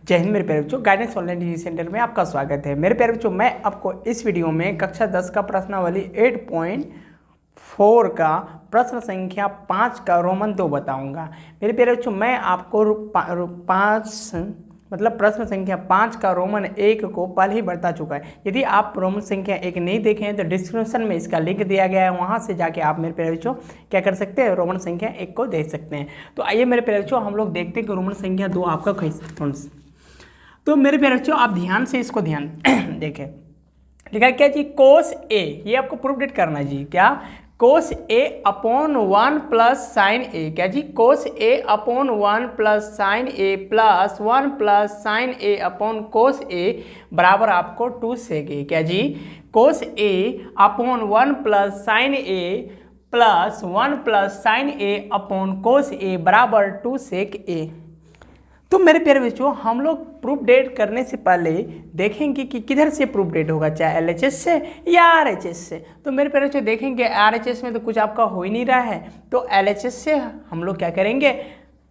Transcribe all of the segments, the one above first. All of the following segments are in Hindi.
जय हिंद मेरे प्यारे बच्चों, गाइडेंस ऑनलाइन टीचिंग सेंटर में आपका स्वागत है। मेरे प्यारे बच्चों, मैं आपको इस वीडियो में कक्षा 10 का प्रश्नावली 8.4 का प्रश्न संख्या 5 का रोमन 2 बताऊंगा। मेरे प्यारे बच्चों, मैं आपको प्रश्न संख्या 5 का रोमन 1 को पहले ही बता चुका है। यदि आप रोमन संख्या 1 नहीं देखे हैं तो डिस्क्रिप्शन में इसका लिंक दिया गया है, वहाँ से जाके आप मेरे प्यारे बच्चों क्या कर सकते हैं, रोमन संख्या 1 को देख सकते हैं। तो आइए मेरे प्यारे बच्चों, हम लोग देखते हैं कि रोमन संख्या 2 आपका कैसे। तो मेरे प्यारे बच्चों, आप ध्यान से इसको देखें। लिखा क्या जी, कोस ए, ये आपको प्रूफ डेट करना है जी। क्या? कोस ए अपॉन 1 प्लस साइन ए। क्या जी? कोस ए अपॉन 1 प्लस साइन ए प्लस 1 प्लस साइन ए अपॉन कोस ए बराबर आपको 2 सेक ए। क्या जी? कोस ए अपॉन 1 प्लस साइन ए प्लस 1 प्लस साइन ए अपॉन कोस ए बराबर 2 सेक ए। तो मेरे प्यारे बच्चों, हम लोग प्रूफ डेट करने से पहले देखेंगे कि किधर से प्रूफ डेट होगा, चाहे एलएचएस से या आरएचएस से। तो मेरे प्यारे बच्चों देखेंगे, आरएचएस में तो कुछ आपका हो ही नहीं रहा है, तो एलएचएस से हम लोग क्या करेंगे,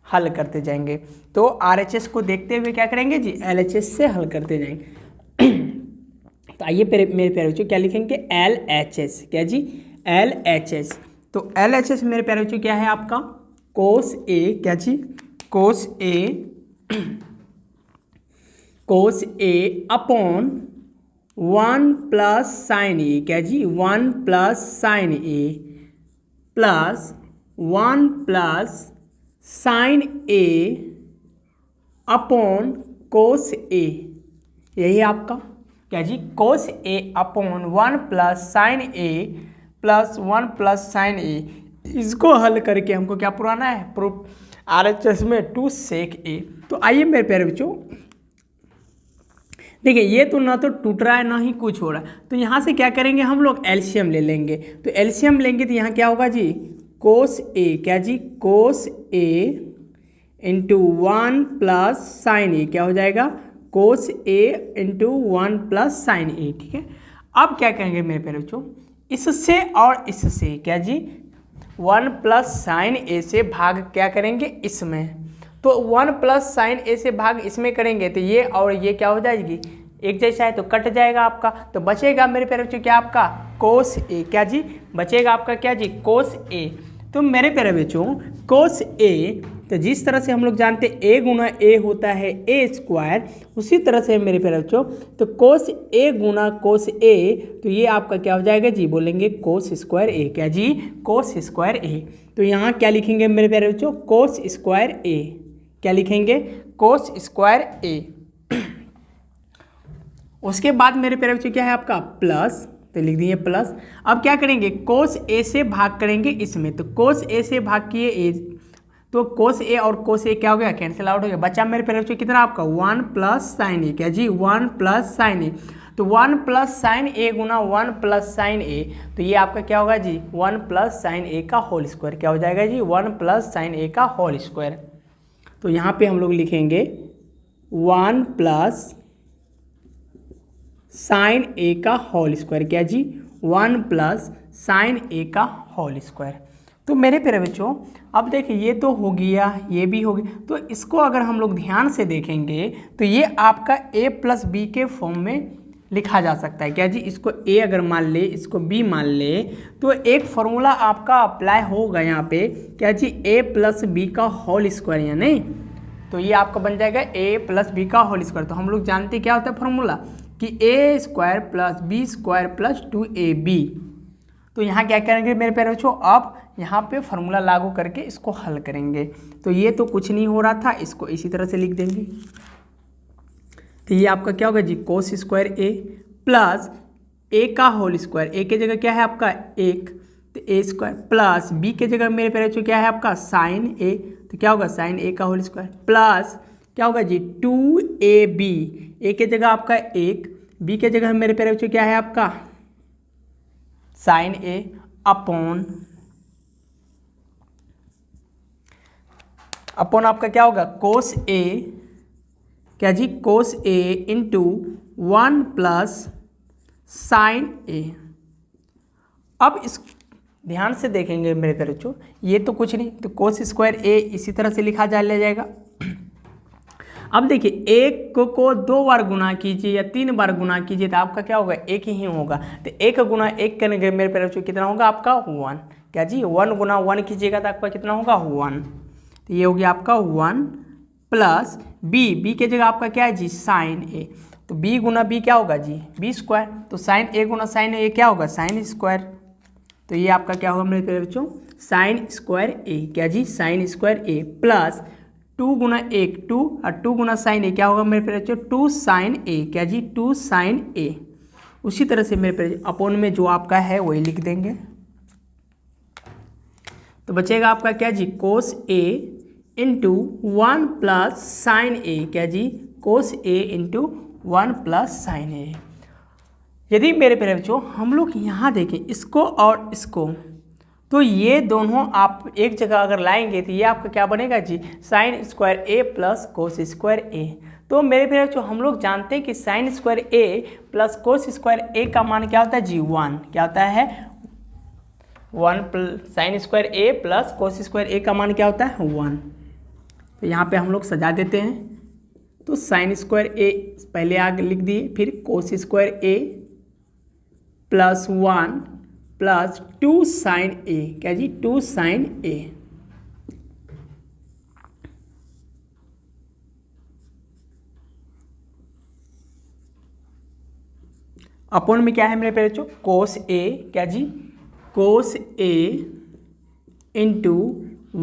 हल करते जाएंगे। तो आरएचएस को देखते हुए क्या करेंगे जी, एलएचएस से हल करते जाएंगे। तो आइए मेरे प्यारे बच्चों क्या लिखेंगे, एलएचएस। क्या जी? एलएचएस। तो एलएचएस मेरे प्यारे बच्चों क्या है आपका, कोस ए। क्या जी? कोस ए, कोस ए अपॉन 1 प्लस साइन ए। क्या जी? 1 प्लस साइन ए प्लस 1 प्लस साइन ए अपॉन कोस ए। यही आपका क्या जी, कोस ए अपॉन 1 प्लस साइन ए प्लस 1 प्लस साइन ए। इसको हल करके हमको क्या पुराना है, प्रूफ आरएचएस में 2 सेक ए। तो आइए मेरे प्यारे बच्चों देखिए, ये तो ना तो टूट रहा है ना ही कुछ हो रहा है, तो यहाँ से क्या करेंगे, हम लोग एलसीएम ले लेंगे। तो एलसीएम लेंगे तो यहाँ क्या होगा जी, कोस ए। क्या जी? कोस ए इंटू 1 प्लस साइन ए। क्या हो जाएगा, कोस ए इंटू 1 प्लस साइन ए। ठीक है, अब क्या करेंगे मेरे प्यारे बच्चों, इससे और इससे क्या जी, 1 प्लस साइन ए से भाग क्या करेंगे, इसमें। तो 1 प्लस साइन ए से भाग इसमें करेंगे तो ये और ये क्या हो जाएगी, एक जैसा है तो कट जाएगा आपका। तो बचेगा मेरे प्यारे बच्चों क्या आपका, कोस ए। क्या जी? बचेगा आपका क्या जी, कोस ए। तो मेरे प्यारे बच्चों, कोस ए, तो जिस तरह से हम लोग जानते हैं ए गुना ए होता है ए स्क्वायर, उसी तरह से मेरे प्यारे बच्चों तो कोस ए गुना कोस ए, तो ये आपका क्या हो जाएगा जी, बोलेंगे कोस स्क्वायर ए। क्या जी? कोस स्क्वायर ए। तो यहाँ क्या लिखेंगे मेरे प्यारे बच्चों, कोस स्क्वायर ए। क्या लिखेंगे, कोस स्क्वायर ए। उसके बाद मेरे प्यारे बच्चों क्या है आपका, प्लस, तो लिख दिए प्लस। अब क्या करेंगे, कोस ए से भाग करेंगे इसमें, तो कोस ए से भाग किए ए, तो कोस ए और कोस ए क्या हो गया, कैंसिल आउट हो गया। बचा मेरे प्यारे बच्चों कितना आपका, 1 प्लस साइन ए। क्या जी? 1 प्लस साइन ए। तो 1 प्लस साइन ए गुना 1 प्लस साइन ए, तो ये आपका क्या होगा जी, 1 प्लस साइन ए का होल स्क्वायर। क्या हो जाएगा जी, 1 प्लस साइन ए का होल स्क्वायर। तो यहाँ पे हम लोग लिखेंगे 1 प्लस साइन ए का होल स्क्वायर। क्या जी? 1 प्लस साइन ए का होल स्क्वायर। तो मेरे प्यारे बच्चों, अब देखिए ये तो हो गया, ये भी हो गया, तो इसको अगर हम लोग ध्यान से देखेंगे तो ये आपका a प्लस बी के फॉर्म में लिखा जा सकता है। क्या जी? इसको a अगर मान ले, इसको b मान ले, तो एक फॉर्मूला आपका अप्लाई होगा यहाँ पे। क्या जी? a प्लस बी का होल स्क्वायर, या नहीं, तो ये आपका बन जाएगा a प्लस बी का होल स्क्वायर। तो हम लोग जानते क्या होता है फॉर्मूला, कि a square plus b square plus 2ab। तो यहाँ क्या करेंगे मेरे प्यारे बच्चों, अब यहाँ पे फॉर्मूला लागू करके इसको हल करेंगे। तो ये तो कुछ नहीं हो रहा था, इसको इसी तरह से लिख देंगे। तो ये आपका क्या होगा जी, कोस स्क्वायर ए प्लस ए का होल स्क्वायर। ए के जगह क्या है आपका 1, तो ए स्क्वायर प्लस बी के जगह मेरे प्यारे बच्चों क्या है आपका साइन ए, तो क्या होगा साइन ए का होल स्क्वायर प्लस क्या होगा जी 2ab। ए के जगह आपका 1, बी के जगह मेरे प्यारे बच्चों क्या है आपका साइन ए अपॉन आपका क्या होगा कोस ए। क्या जी? कोस ए इंटू 1 प्लस साइन ए। अब इस ध्यान से देखेंगे मेरे प्यारे बच्चों, ये तो कुछ नहीं, तो कोस स्क्वायर ए इसी तरह से लिखा जा जाएगा। अब देखिए 1 को 2 बार गुना कीजिए या 3 बार गुना कीजिए तो आपका क्या होगा, 1 ही होगा। तो 1 गुना 1 करेंगे मेरे प्यारे बच्चों कितना होगा आपका 1। क्या जी 1 गुना 1 कीजिएगा तो आपका कितना होगा 1। तो ये हो गया आपका 1 प्लस बी के जगह आपका क्या है जी साइन ए। तो b गुना b क्या होगा जी b स्क्वायर। तो साइन ए गुना साइन ए क्या होगा साइन स्क्वायर। तो ये आपका क्या होगा मेरे प्यारे बच्चों साइन स्क्वायर ए। क्या जी साइन स्क्वायर ए प्लस 2 गुना 1 2 और 2 गुना साइन ए क्या होगा मेरे प्यारे बच्चों 2 साइन ए। क्या जी 2 साइन ए। उसी तरह से मेरे प्यारे अपॉन में जो आपका है वही लिख देंगे। तो बचेगा आपका क्या जी कोस ए इंटू 1 प्लस साइन ए। क्या जी कोस ए इंटू 1 प्लस साइन ए। यदि मेरे प्यारे बच्चों हम लोग यहाँ देखें इसको और इसको, तो ये दोनों आप एक जगह अगर लाएंगे तो ये आपका क्या बनेगा जी साइन स्क्वायर ए प्लस कोस स्क्वायर ए। तो मेरे प्यारे बच्चों हम लोग जानते हैं कि साइन स्क्वायर ए प्लस कोस स्क्वायर ए का मान क्या होता है जी 1। क्या होता है 1 प्लस साइन स्क्वायर ए प्लस कोस स्क्वायर ए का मान क्या होता है 1। तो यहाँ पे हम लोग सजा देते हैं। तो साइन स्क्वायर ए पहले आगे लिख दिए, फिर कोस स्क्वायर ए प्लस 1 प्लस 2 साइन ए। क्या जी 2 साइन ए। अपॉन में क्या है मेरे प्यारे बच्चों कोस ए। क्या जी कोस ए इंटू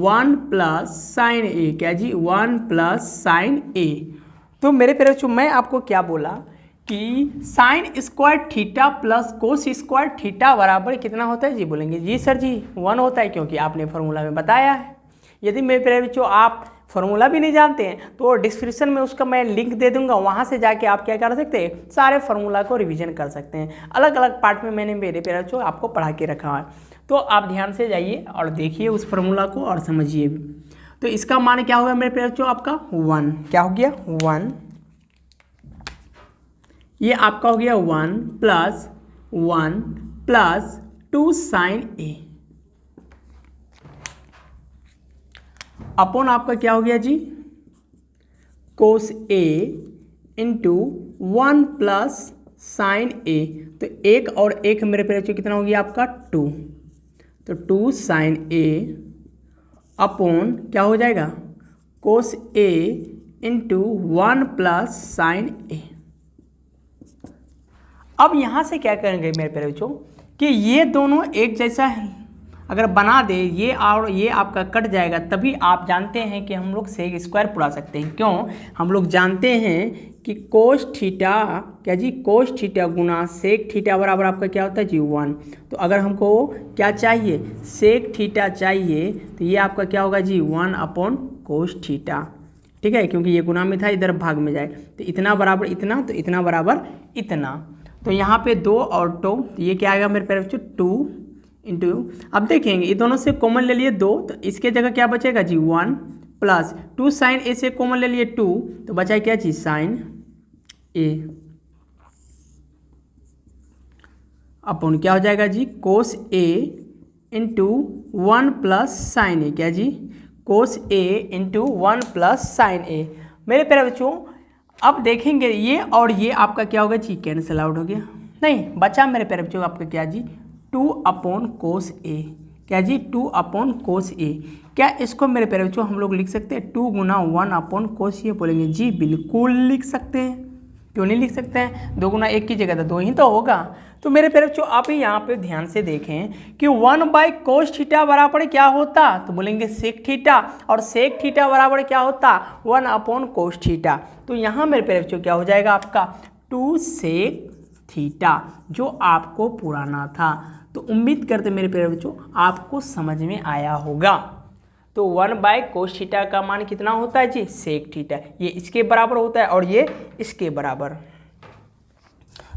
1 प्लस साइन ए। क्या जी 1 प्लस साइन ए। तो मेरे प्यारे बच्चों मैं आपको क्या बोला कि sine square theta plus cos square theta बराबर कितना होता है जी बोलेंगे जी सर जी 1 होता है, क्योंकि आपने फार्मूला में बताया है। यदि मेरे प्यारे बच्चों आप फार्मूला भी नहीं जानते हैं तो डिस्क्रिप्शन में उसका मैं लिंक दे दूंगा, वहाँ से जाके आप क्या कर सकते हैं सारे फार्मूला को रिवीजन कर सकते हैं। अलग अलग पार्ट में मैंने मेरे प्यारे बच्चों आपको पढ़ा के रखा है, तो आप ध्यान से जाइए और देखिए उस फार्मूला को और समझिए भी। तो इसका मान क्या होगा मेरे प्यारे बच्चों आपका 1। क्या हो गया 1। ये आपका हो गया 1 प्लस 2 साइन ए अपॉन आपका क्या हो गया जी कोस ए इंटू 1 प्लस साइन ए। तो 1 और 1 मेरे प्यारे बच्चों कितना हो गया आपका 2। तो 2 साइन ए अपॉन क्या हो जाएगा कोस ए इंटू 1 प्लस साइन ए। अब यहाँ से क्या करेंगे मेरे प्यारे बच्चों कि ये दोनों एक जैसा अगर बना दे ये और ये आपका कट जाएगा, तभी आप जानते हैं कि हम लोग सेक स्क्वायर पुरा सकते हैं। क्यों हम लोग जानते हैं कि कोस थीटा क्या जी कोस थीटा गुना सेक थीटा बराबर आपका क्या होता है जी 1। तो अगर हमको क्या चाहिए सेक थीटा चाहिए तो ये आपका क्या होगा जी 1 अपॉन कोस थीटा। ठीक है, क्योंकि ये गुना में था इधर भाग में जाए तो इतना बराबर इतना, तो इतना बराबर इतना। तो यहाँ पे 2 और 2 तो ये क्या आएगा मेरे प्यारे बच्चों 2 इंटू। अब देखेंगे ये दोनों से कॉमन ले लिए 2 तो इसके जगह क्या बचेगा जी 1 प्लस 2 साइन ए से कॉमन ले लिए 2 तो बचा क्या जी साइन ए अपॉन क्या हो जाएगा जी कोस ए इंटू 1 प्लस साइन ए। क्या जी कोस ए इंटू 1 प्लस साइन ए। मेरे प्यारे बच्चों अब देखेंगे ये और ये आपका क्या होगा जी कैंसिल आउट हो गया, नहीं बचा मेरे प्यारे बच्चों आपका क्या जी 2 अपॉन कोस ए। क्या जी 2 अपॉन कोस ए। क्या इसको मेरे प्यारे बच्चों हम लोग लिख सकते हैं 2 गुना 1 अपॉन कोस ए बोलेंगे जी बिल्कुल लिख सकते हैं। क्यों नहीं लिख सकते हैं 2 गुना 1 की जगह तो 2 ही तो होगा। तो मेरे प्यारे बच्चों आप ही यहाँ पे ध्यान से देखें कि 1 बाई कोस थीटा बराबर क्या होता तो बोलेंगे सेक थीटा, और सेक थीटा बराबर क्या होता 1 अपॉन कोस थीटा। तो यहाँ मेरे प्यारे बच्चों क्या हो जाएगा आपका 2 सेक थीटा जो आपको पुराना था। तो उम्मीद करते मेरे प्यारे बच्चों आपको समझ में आया होगा। तो 1 बाई कोस थीटा का मान कितना होता है जी सेक थीटा, ये इसके बराबर होता है और ये इसके बराबर।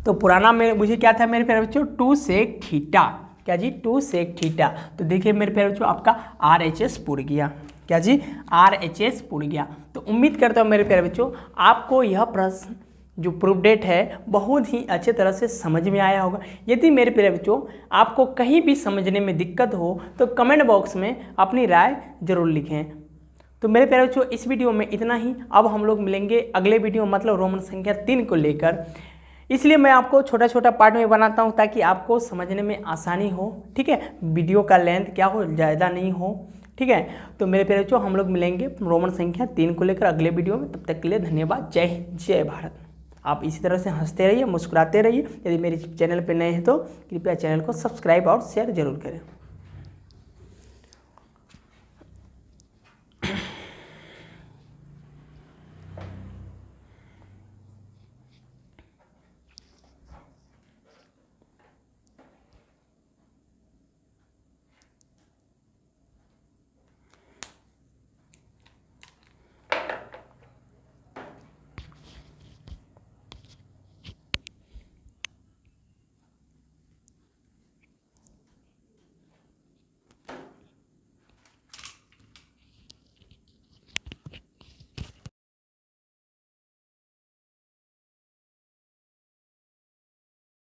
तो पुराना मुझे क्या था मेरे प्यारे बच्चों 2 सेक थीटा। क्या जी 2 सेक थीटा। तो देखिए मेरे प्यारे बच्चों आपका RHS पुर गया। क्या जी RHS पुर गया। तो उम्मीद करता हूँ मेरे प्यारे बच्चों आपको यह प्रश्न जो प्रूफ डेट है बहुत ही अच्छे तरह से समझ में आया होगा। यदि मेरे प्यारे बच्चों आपको कहीं भी समझने में दिक्कत हो तो कमेंट बॉक्स में अपनी राय जरूर लिखें। तो मेरे प्यारे बच्चों इस वीडियो में इतना ही। अब हम लोग मिलेंगे अगले वीडियो मतलब रोमन संख्या 3 को लेकर। इसलिए मैं आपको छोटा छोटा पार्ट में बनाता हूं ताकि आपको समझने में आसानी हो, ठीक है। वीडियो का लेंथ क्या हो, ज़्यादा नहीं हो, ठीक है। तो मेरे प्यारे बच्चों हम लोग मिलेंगे रोमन संख्या 3 को लेकर अगले वीडियो में। तब तक के लिए धन्यवाद। जय हिंद, जय भारत। आप इसी तरह से हंसते रहिए, मुस्कुराते रहिए। यदि मेरे चैनल पर नए हैं तो कृपया चैनल को सब्सक्राइब और शेयर जरूर करें।